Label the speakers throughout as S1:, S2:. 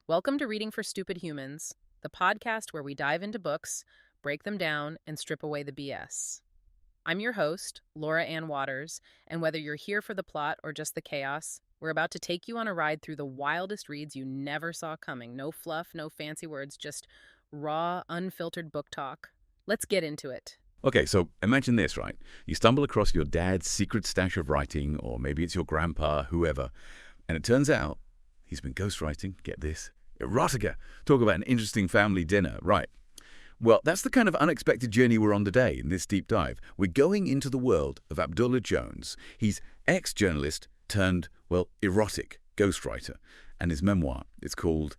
S1: Welcome to Reading for Stupid Humans, the podcast where we dive into books, break them down, and strip away the BS. I'm your host, Laura Ann Waters, and whether you're here for the plot or just the chaos, we're about to take you on a ride through the wildest reads you never saw coming. No fluff, no fancy words, just raw, unfiltered book talk. Let's get into it.
S2: Okay, so imagine this, right? You stumble across your dad's secret stash of writing, or maybe it's your grandpa, whoever, and it turns out he's been ghostwriting, get this, erotica. Talk about an interesting family dinner, right? Well, that's the kind of unexpected journey we're on today in this deep dive. We're going into the world of Abdullah Jones. He's ex-journalist turned, well, erotic ghostwriter. And his memoir, it's called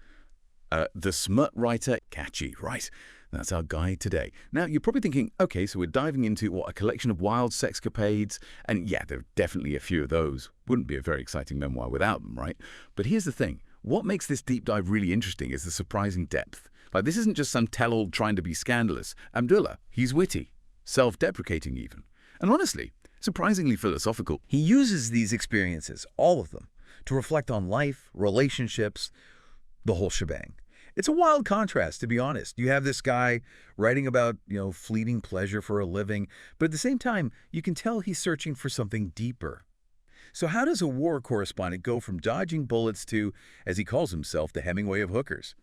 S2: The Smut Writer. Catchy, right? That's our guide today. Now, you're probably thinking, okay, so we're diving into, what, a collection of wild sexcapades? And yeah, there are definitely a few of those. Wouldn't be a very exciting memoir without them, right? But here's the thing. What makes this deep dive really interesting is the surprising depth. Like, this isn't just some tell-all trying to be scandalous. Abdullah, he's witty, self-deprecating even, and honestly, surprisingly philosophical.
S3: He uses these experiences, all of them, to reflect on life, relationships, the whole shebang. It's a wild contrast, to be honest. You have this guy writing about, fleeting pleasure for a living, but at the same time, you can tell he's searching for something deeper. So how does a war correspondent go from dodging bullets to, as he calls himself, the Hemingway of hookers?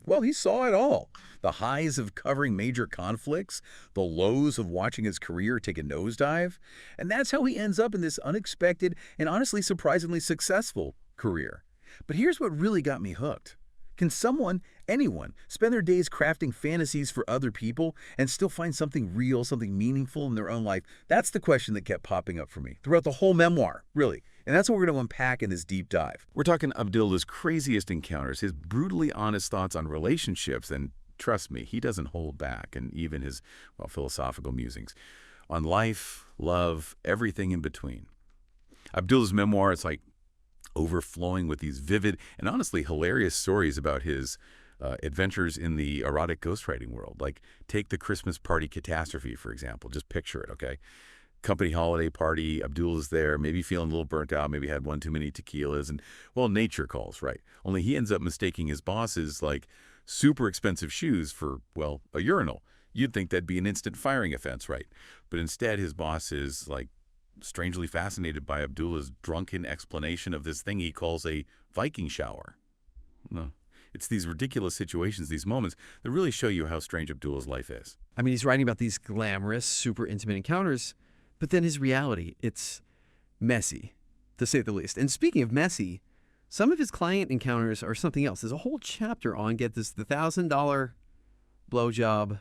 S3: Well, he saw it all. The highs of covering major conflicts, the lows of watching his career take a nosedive, and that's how he ends up in this unexpected and honestly surprisingly successful career. But here's what really got me hooked. Can someone, anyone, spend their days crafting fantasies for other people and still find something real, something meaningful in their own life? That's the question that kept popping up for me throughout the whole memoir, really. And that's what we're going to unpack in this deep dive.
S2: We're talking Abdullah's craziest encounters, his brutally honest thoughts on relationships, and trust me, he doesn't hold back, and even his, philosophical musings on life, love, everything in between. Abdullah's memoir, it's like overflowing with these vivid and honestly hilarious stories about his adventures in the erotic ghostwriting world. Like, take the Christmas party catastrophe, for example. Just picture it, okay? Company holiday party, Abdullah's there, maybe feeling a little burnt out, maybe had one too many tequilas, and, nature calls, right? Only he ends up mistaking his boss's, super expensive shoes for, a urinal. You'd think that'd be an instant firing offense, right? But instead, his boss is, strangely fascinated by Abdullah's drunken explanation of this thing he calls a Viking shower. No, it's these ridiculous situations, these moments, that really show you how strange Abdullah's life is.
S3: I mean, he's writing about these glamorous, super intimate encounters, but then his reality, it's messy, to say the least. And speaking of messy, some of his client encounters are something else. There's a whole chapter on, get this, the $1,000 blowjob.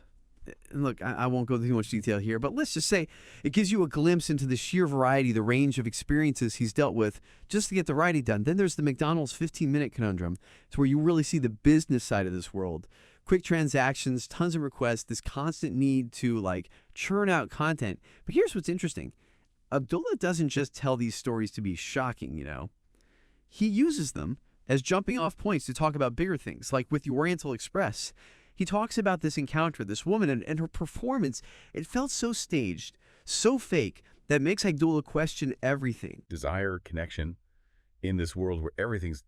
S3: And look, I won't go into too much detail here, but let's just say it gives you a glimpse into the sheer variety, the range of experiences he's dealt with just to get the writing done. Then there's the McDonald's 15-minute conundrum. It's where you really see the business side of this world. Quick transactions, tons of requests, this constant need to churn out content. But here's what's interesting. Abdullah doesn't just tell these stories to be shocking, He uses them as jumping off points to talk about bigger things, like with the Oriental Express. He talks about this encounter, this woman, and her performance. It felt so staged, so fake, that makes Abdullah question everything.
S2: Desire, connection, in this world where everything's,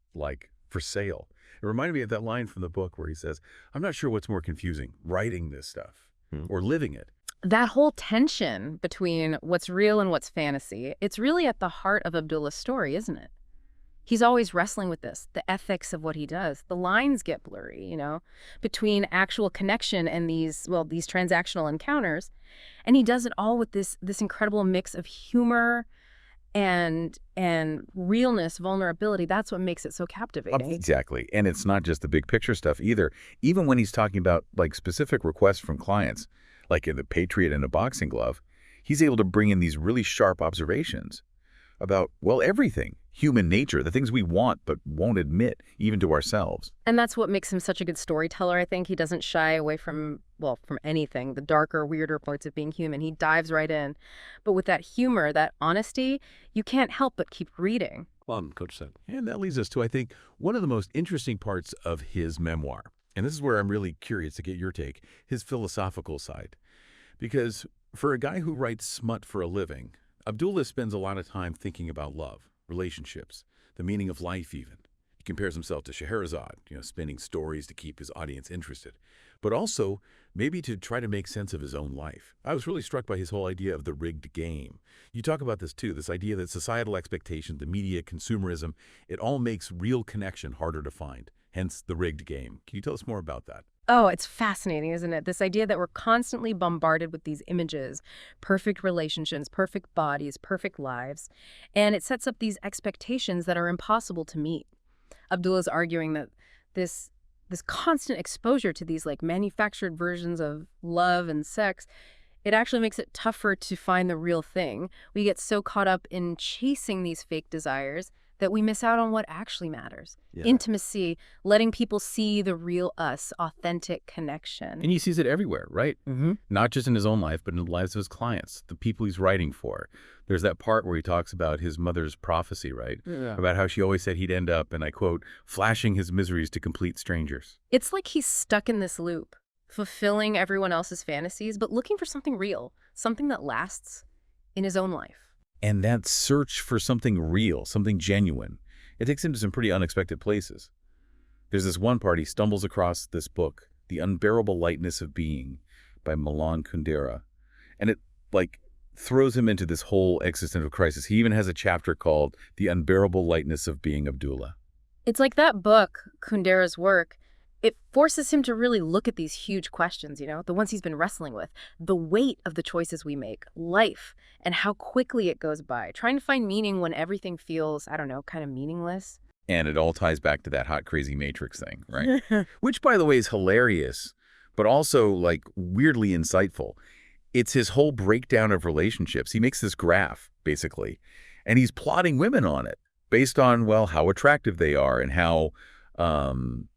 S2: for sale. It reminded me of that line from the book where he says, I'm not sure what's more confusing, writing this stuff or living it.
S1: That whole tension between what's real and what's fantasy, it's really at the heart of Abdullah's story, isn't it? He's always wrestling with this, the ethics of what he does. The lines get blurry, between actual connection and these transactional encounters. And he does it all with this incredible mix of humor and realness, vulnerability. That's what makes it so captivating.
S2: Exactly. And it's not just the big picture stuff either. Even when he's talking about specific requests from clients, like in The Patriot and a Boxing Glove, he's able to bring in these really sharp observations about, everything. Human nature, the things we want but won't admit, even to ourselves.
S1: And that's what makes him such a good storyteller, I think. He doesn't shy away from anything, the darker, weirder parts of being human. He dives right in. But with that humor, that honesty, you can't help but keep reading.
S2: Coach said. And that leads us to, I think, one of the most interesting parts of his memoir. And this is where I'm really curious to get your take, his philosophical side. Because for a guy who writes smut for a living, Abdullah spends a lot of time thinking about love, relationships, the meaning of life even. compares himself to Scheherazade, spinning stories to keep his audience interested, but also maybe to try to make sense of his own life. I was really struck by his whole idea of the rigged game. You talk about this too, this idea that societal expectations, the media, consumerism, it all makes real connection harder to find, hence the rigged game. Can you tell us more about that?
S1: Oh, it's fascinating, isn't it? This idea that we're constantly bombarded with these images, perfect relationships, perfect bodies, perfect lives, and it sets up these expectations that are impossible to meet. Abdullah's arguing that this constant exposure to these like manufactured versions of love and sex, it actually makes it tougher to find the real thing. We get so caught up in chasing these fake desires that we miss out on what actually matters.
S2: Yeah.
S1: Intimacy, letting people see the real us, authentic connection.
S2: And he sees it everywhere, right?
S1: Mm-hmm.
S2: Not just in his own life, but in the lives of his clients, the people he's writing for. There's that part where he talks about his mother's prophecy, right?
S3: Yeah.
S2: About how she always said he'd end up, and I quote, flashing his miseries to complete strangers.
S1: It's like he's stuck in this loop, fulfilling everyone else's fantasies, but looking for something real, something that lasts in his own life.
S2: And that search for something real, something genuine, it takes him to some pretty unexpected places. There's this one part he stumbles across this book, The Unbearable Lightness of Being by Milan Kundera. And it, throws him into this whole existential crisis. He even has a chapter called The Unbearable Lightness of Being Abdullah.
S1: It's like that book, Kundera's work, it forces him to really look at these huge questions, the ones he's been wrestling with, the weight of the choices we make, life, and how quickly it goes by, trying to find meaning when everything feels, I don't know, kind of meaningless.
S2: And it all ties back to that hot, crazy Matrix thing, right? Which, by the way, is hilarious, but also, weirdly insightful. It's his whole breakdown of relationships. He makes this graph, basically, and he's plotting women on it based on, well, how attractive they are and how,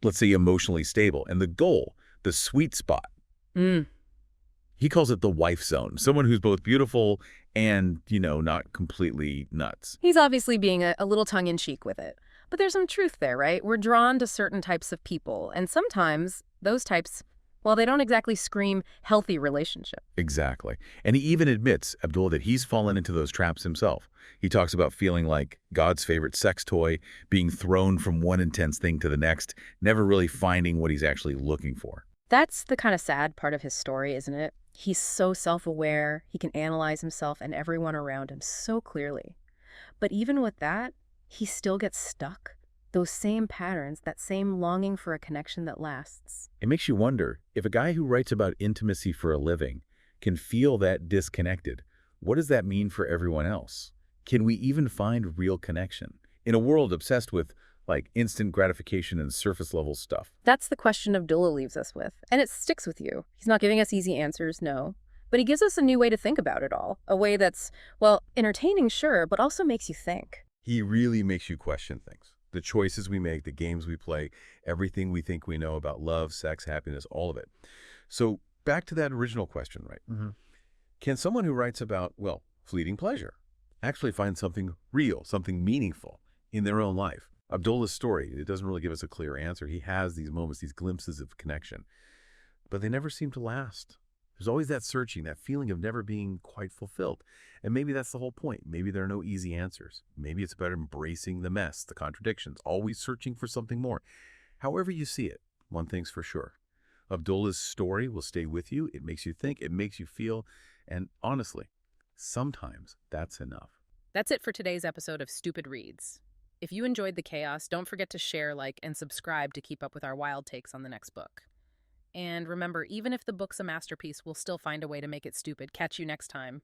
S2: let's say, emotionally stable. And the goal, the sweet spot, he calls it the wife zone, someone who's both beautiful and, not completely nuts.
S1: He's obviously being a little tongue-in-cheek with it. But there's some truth there, right? We're drawn to certain types of people, and sometimes those types, well, they don't exactly scream healthy relationship.
S2: Exactly. And he even admits, Abdullah, that he's fallen into those traps himself. He talks about feeling like God's favorite sex toy, being thrown from one intense thing to the next, never really finding what he's actually looking for.
S1: That's the kind of sad part of his story, isn't it? He's so self-aware, he can analyze himself and everyone around him so clearly. But even with that, he still gets stuck. Those same patterns, that same longing for a connection that lasts.
S2: It makes you wonder, if a guy who writes about intimacy for a living can feel that disconnected, what does that mean for everyone else? Can we even find real connection in a world obsessed with, instant gratification and surface-level stuff?
S1: That's the question Abdullah leaves us with, and it sticks with you. He's not giving us easy answers, no. But he gives us a new way to think about it all, a way that's, well, entertaining, sure, but also makes you think.
S2: He really makes you question things. The choices we make, the games we play, everything we think we know about love, sex, happiness, all of it. So back to that original question, right?
S3: Mm-hmm.
S2: Can someone who writes about, fleeting pleasure actually find something real, something meaningful in their own life? Abdullah's story, it doesn't really give us a clear answer. He has these moments, these glimpses of connection, but they never seem to last. There's always that searching, that feeling of never being quite fulfilled. And maybe that's the whole point. Maybe there are no easy answers. Maybe it's about embracing the mess, the contradictions, always searching for something more. However you see it, one thing's for sure. Abdullah's story will stay with you. It makes you think, it makes you feel, and honestly, sometimes that's enough.
S1: That's it for today's episode of Stupid Reads. If you enjoyed the chaos, don't forget to share, like, and subscribe to keep up with our wild takes on the next book. And remember, even if the book's a masterpiece, we'll still find a way to make it stupid. Catch you next time.